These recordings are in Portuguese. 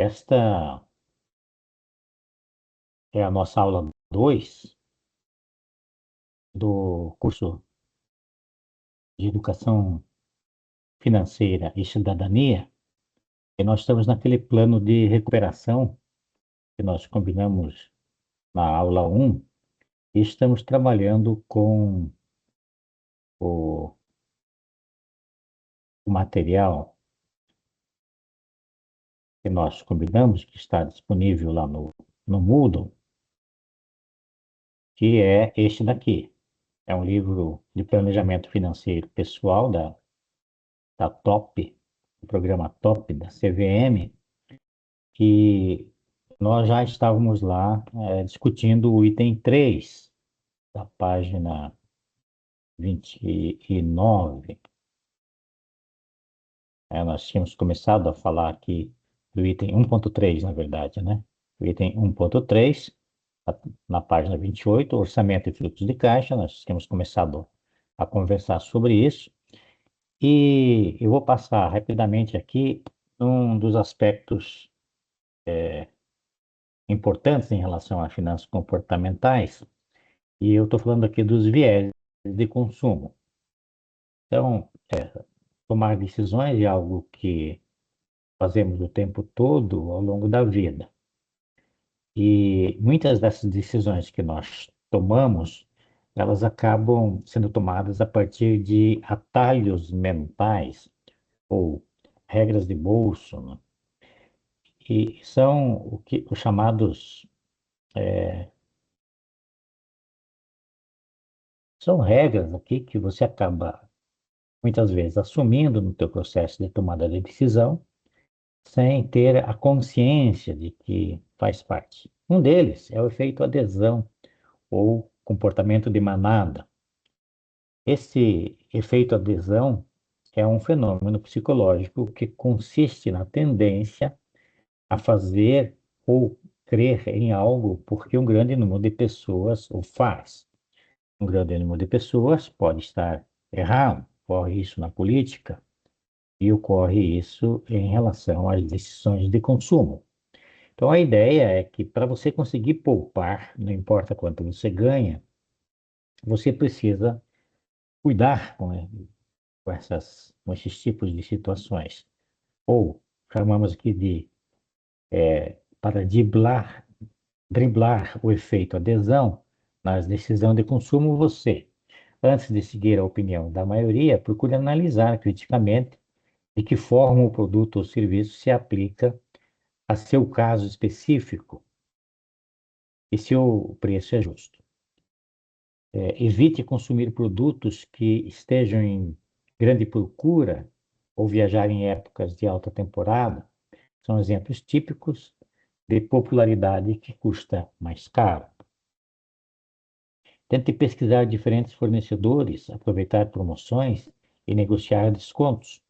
Esta é a nossa aula 2 do curso de Educação Financeira e Cidadania, e nós estamos naquele plano de recuperação que nós combinamos na aula 1 e estamos trabalhando com o, o material que nós combinamos, que está disponível lá no Moodle, que é este daqui. É um livro de planejamento financeiro pessoal da TOP, o programa TOP da CVM, que nós já estávamos lá discutindo o item 3 da página 29. Nós tínhamos começado a falar aqui do item 1.3, na verdade, né? O item 1.3, na página 28, orçamento e fluxo de caixa, nós tínhamos começado a conversar sobre isso. E eu vou passar rapidamente aqui um dos aspectos importantes em relação a finanças comportamentais, e eu estou falando aqui dos viés de consumo. Então, tomar decisões é algo que fazemos o tempo todo ao longo da vida. E muitas dessas decisões que nós tomamos, elas acabam sendo tomadas a partir de atalhos mentais ou regras de bolso, né? E são os chamados, são regras aqui que você acaba muitas vezes assumindo no teu processo de tomada de decisão, sem ter a consciência de que faz parte. Um deles é o efeito adesão ou comportamento de manada. Esse efeito adesão é um fenômeno psicológico que consiste na tendência a fazer ou crer em algo porque um grande número de pessoas o faz. Um grande número de pessoas pode estar errado, ocorre isso na política e ocorre isso em relação às decisões de consumo. Então, a ideia é que para você conseguir poupar, não importa quanto você ganha, você precisa cuidar com esses tipos de situações. Ou chamamos aqui de, para driblar o efeito adesão nas decisões de consumo, você, antes de seguir a opinião da maioria, procure analisar criticamente de que forma o produto ou serviço se aplica a seu caso específico e se o preço é justo. Evite consumir produtos que estejam em grande procura ou viajar em épocas de alta temporada. São exemplos típicos de popularidade que custa mais caro. Tente pesquisar diferentes fornecedores, aproveitar promoções e negociar descontos.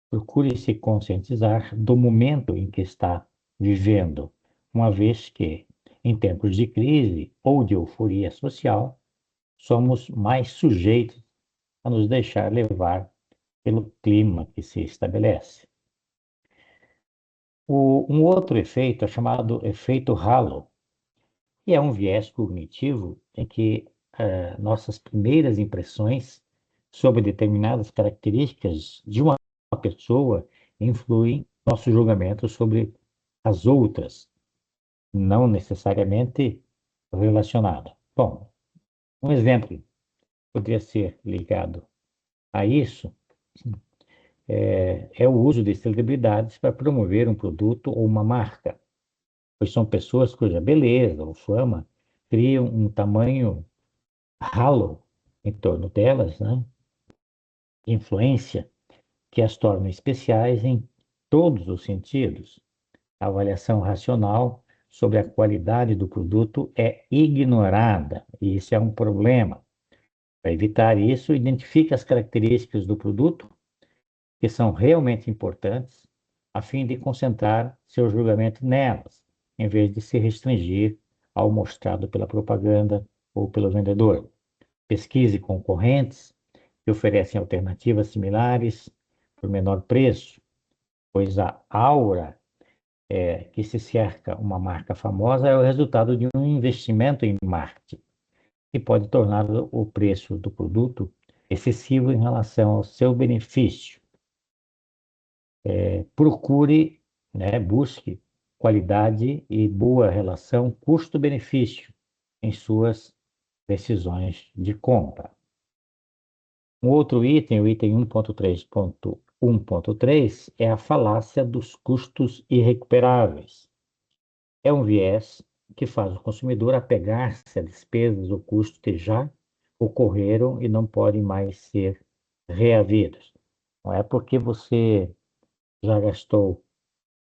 Procure se conscientizar do momento em que está vivendo, uma vez que, em tempos de crise ou de euforia social, somos mais sujeitos a nos deixar levar pelo clima que se estabelece. Um outro efeito é chamado efeito halo, e é um viés cognitivo em que nossas primeiras impressões sobre determinadas características de uma pessoa influem no nosso julgamento sobre as outras, não necessariamente relacionado. Bom, um exemplo poderia ser ligado a isso é o uso de celebridades para promover um produto ou uma marca, pois são pessoas cuja beleza ou fama criam um tamanho halo em torno delas, né? Influência que as torna especiais em todos os sentidos. A avaliação racional sobre a qualidade do produto é ignorada, e isso é um problema. Para evitar isso, identifique as características do produto que são realmente importantes, a fim de concentrar seu julgamento nelas, em vez de se restringir ao mostrado pela propaganda ou pelo vendedor. Pesquise concorrentes que oferecem alternativas similares por menor preço, pois a aura que se cerca uma marca famosa é o resultado de um investimento em marketing, que pode tornar o preço do produto excessivo em relação ao seu benefício. Procure, né, busque qualidade e boa relação custo-benefício em suas decisões de compra. Um outro item, o item 1.3.1.3, é a falácia dos custos irrecuperáveis. É um viés que faz o consumidor apegar-se a despesas ou custos que já ocorreram e não podem mais ser reavidos. Não é porque você já gastou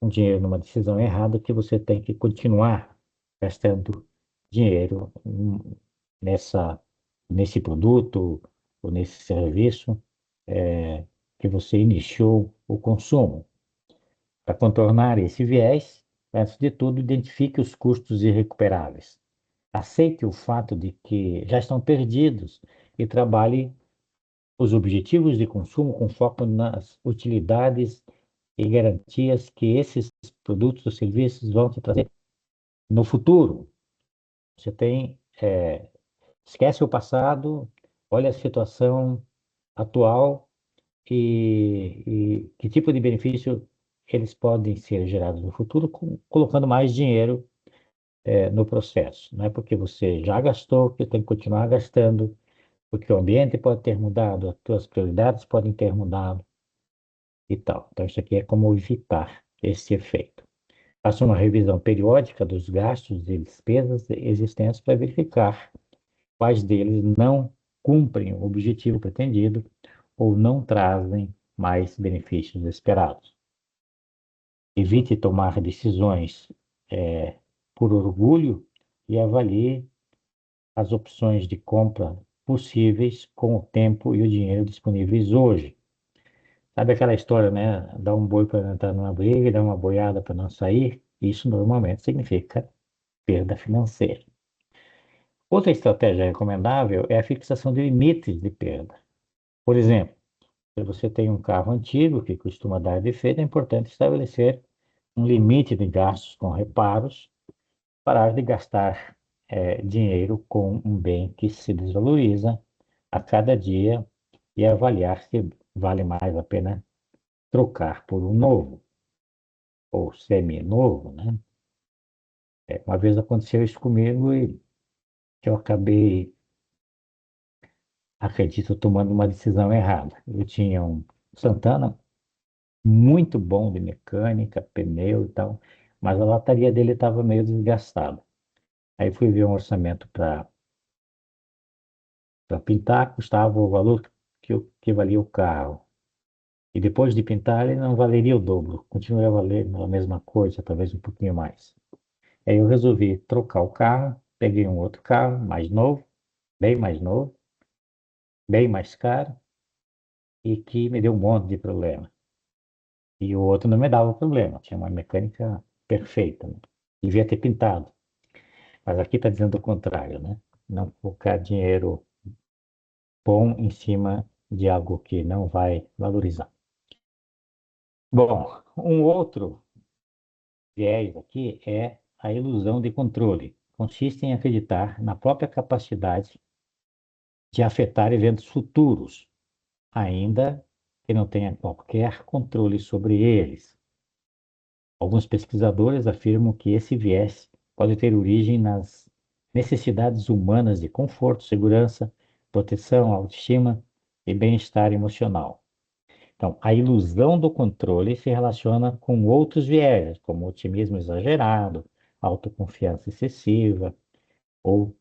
um dinheiro numa decisão errada que você tem que continuar gastando dinheiro nessa, nesse produto ou nesse serviço que você iniciou o consumo. Para contornar esse viés, antes de tudo, identifique os custos irrecuperáveis. Aceite o fato de que já estão perdidos e trabalhe os objetivos de consumo com foco nas utilidades e garantias que esses produtos ou serviços vão te trazer no futuro. Você tem, esquece o passado, olha a situação atual e que tipo de benefício eles podem ser gerados no futuro, colocando mais dinheiro, no processo. Não é porque você já gastou que tem que continuar gastando, porque o ambiente pode ter mudado, as suas prioridades podem ter mudado e tal. Então, isso aqui é como evitar esse efeito. Faça uma revisão periódica dos gastos e despesas existentes para verificar quais deles não cumprem o objetivo pretendido ou não trazem mais benefícios esperados. Evite tomar decisões por orgulho e avalie as opções de compra possíveis com o tempo e o dinheiro disponíveis hoje. Sabe aquela história, né? Dar um boi para não entrar numa briga e dar uma boiada para não sair? Isso normalmente significa perda financeira. Outra estratégia recomendável é a fixação de limites de perda. Por exemplo, se você tem um carro antigo que costuma dar defeito, é importante estabelecer um limite de gastos com reparos, parar de gastar dinheiro com um bem que se desvaloriza a cada dia e avaliar se vale mais a pena trocar por um novo ou semi-novo, né? Uma vez aconteceu isso comigo e eu acabei, acredito, tomando uma decisão errada. Eu tinha um Santana muito bom de mecânica, pneu e tal, mas a lataria dele estava meio desgastada. Aí fui ver um orçamento para pintar, custava o valor que valia o carro. E depois de pintar, ele não valeria o dobro, continuaria valendo a mesma coisa, talvez um pouquinho mais. Aí eu resolvi trocar o carro, peguei um outro carro, mais novo, bem mais caro, e que me deu um monte de problema. E o outro não me dava problema, tinha uma mecânica perfeita, né? Devia ter pintado. Mas aqui está dizendo o contrário, né? Não colocar dinheiro bom em cima de algo que não vai valorizar. Bom, um outro viés aqui é a ilusão de controle. Consiste em acreditar na própria capacidade de afetar eventos futuros, ainda que não tenha qualquer controle sobre eles. Alguns pesquisadores afirmam que esse viés pode ter origem nas necessidades humanas de conforto, segurança, proteção, autoestima e bem-estar emocional. Então, a ilusão do controle se relaciona com outros viés, como otimismo exagerado, autoconfiança excessiva ou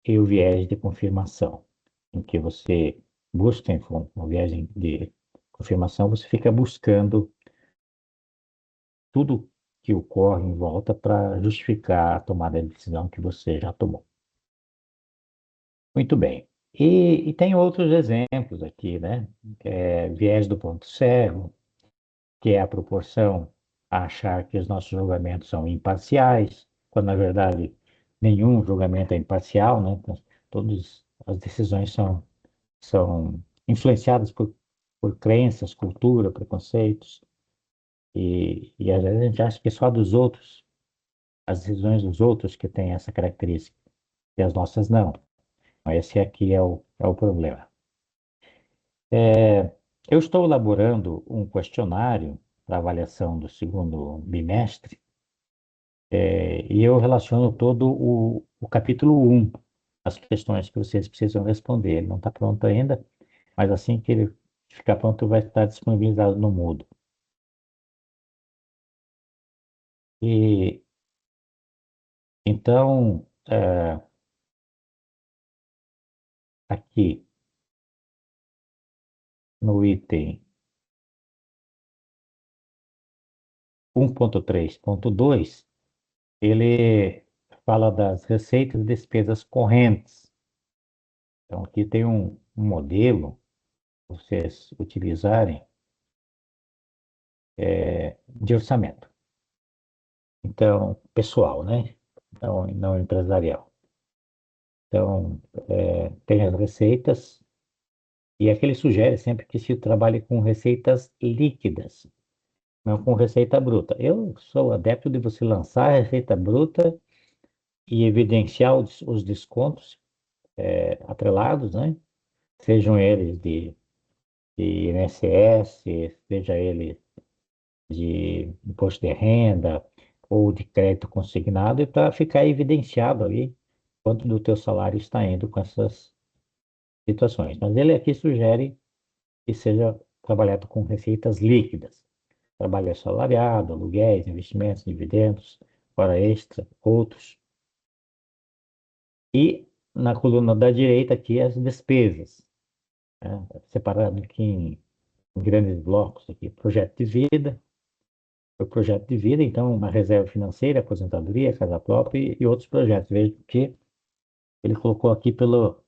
e o viés de confirmação, em que você busca um viés de confirmação, você fica buscando tudo que ocorre em volta para justificar a tomada de decisão que você já tomou. Muito bem. E tem outros exemplos aqui, né? Viés do ponto cego, que é a proporção a achar que os nossos julgamentos são imparciais, quando na verdade nenhum julgamento é imparcial, né? Então, todas as decisões são influenciadas por crenças, cultura, preconceitos. E às vezes a gente acha que é só dos outros, as decisões dos outros que têm essa característica, e as nossas não. Esse aqui é o problema. Eu estou elaborando um questionário para avaliação do segundo bimestre, e eu relaciono todo o capítulo um, as questões que vocês precisam responder. Ele não está pronto ainda, mas assim que ele ficar pronto, vai estar disponibilizado no Moodle. E então, aqui no item 1.3.2, ele fala das receitas e despesas correntes. Então, aqui tem um modelo para vocês utilizarem de orçamento. Então, pessoal, né? Então, não empresarial. Então, tem as receitas, e aqui ele sugere sempre que se trabalhe com receitas líquidas, não com receita bruta. Eu sou adepto de você lançar a receita bruta e evidenciar os descontos atrelados, né? Sejam eles de INSS, seja ele de imposto de renda ou de crédito consignado, e para ficar evidenciado ali quanto do teu salário está indo com essas situações. Mas ele aqui sugere que seja trabalhado com receitas líquidas. Trabalho assalariado, aluguéis, investimentos, dividendos, hora extra, outros. E na coluna da direita aqui as despesas, né? Separado aqui em grandes blocos aqui, projeto de vida, o projeto de vida, então uma reserva financeira, aposentadoria, casa própria e outros projetos. Veja que ele colocou aqui pelo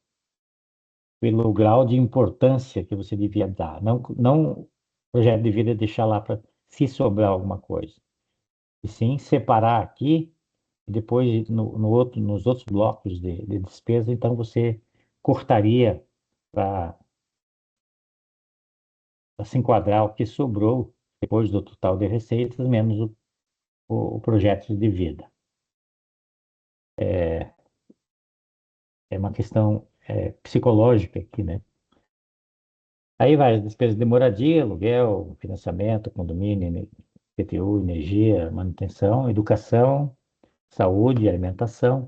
grau de importância que você devia dar. Não projeto de vida deixar lá para se sobrar alguma coisa. E sim separar aqui, e depois nos outros blocos de despesa, então você cortaria para se enquadrar o que sobrou depois do total de receitas, menos o projeto de vida. É uma questão psicológica aqui, né? Aí vai as despesas de moradia, aluguel, financiamento, condomínio, IPTU, energia, manutenção, educação, saúde, alimentação.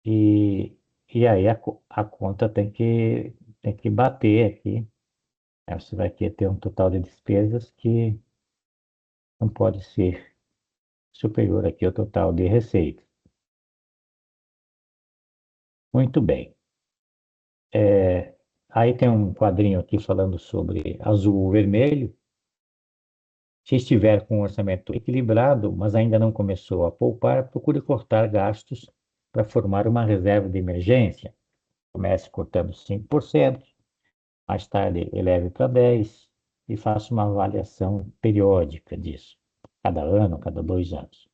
E, e aí a conta tem que bater aqui. Aí você vai ter um total de despesas que não pode ser superior aqui ao total de receitas. Muito bem. Aí tem um quadrinho aqui falando sobre azul ou vermelho. Se estiver com um orçamento equilibrado, mas ainda não começou a poupar, procure cortar gastos para formar uma reserva de emergência. Comece cortando 5%, mais tarde eleve para 10% e faça uma avaliação periódica disso, cada ano, cada 2 anos.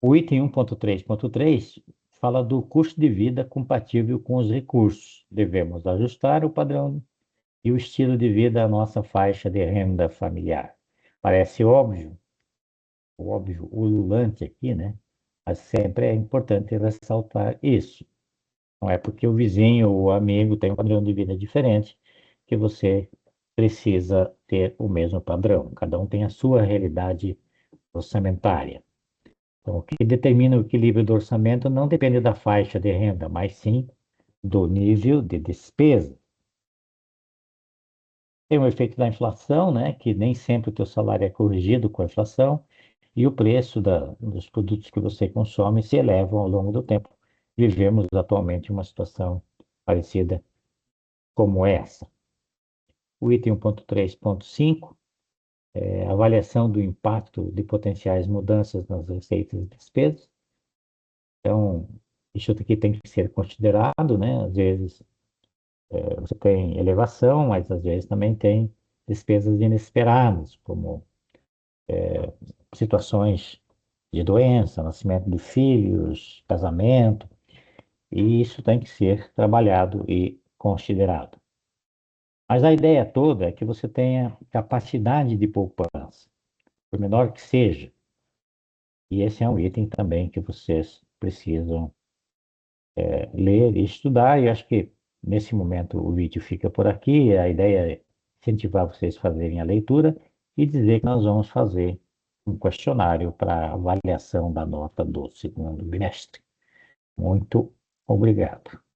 O item 1.3.3 fala do custo de vida compatível com os recursos. Devemos ajustar o padrão e o estilo de vida à nossa faixa de renda familiar. Parece óbvio, ululante aqui, né? Mas sempre é importante ressaltar isso. Não é porque o vizinho ou o amigo tem um padrão de vida diferente que você precisa ter o mesmo padrão. Cada um tem a sua realidade orçamentária. Então, o que determina o equilíbrio do orçamento não depende da faixa de renda, mas sim do nível de despesa. Tem o efeito da inflação, né, que nem sempre o teu salário é corrigido com a inflação, e o preço dos produtos que você consome se elevam ao longo do tempo. Vivemos atualmente uma situação parecida como essa. O item 1.3.5 é a avaliação do impacto de potenciais mudanças nas receitas e despesas. Então, isso aqui tem que ser considerado, né? Às vezes você tem elevação, mas às vezes também tem despesas inesperadas, como situações de doença, nascimento de filhos, casamento, e isso tem que ser trabalhado e considerado. Mas a ideia toda é que você tenha capacidade de poupança, por menor que seja. E esse é um item também que vocês precisam ler e estudar. E acho que nesse momento o vídeo fica por aqui. A ideia é incentivar vocês a fazerem a leitura e dizer que nós vamos fazer um questionário para avaliação da nota do segundo bimestre. Muito obrigado.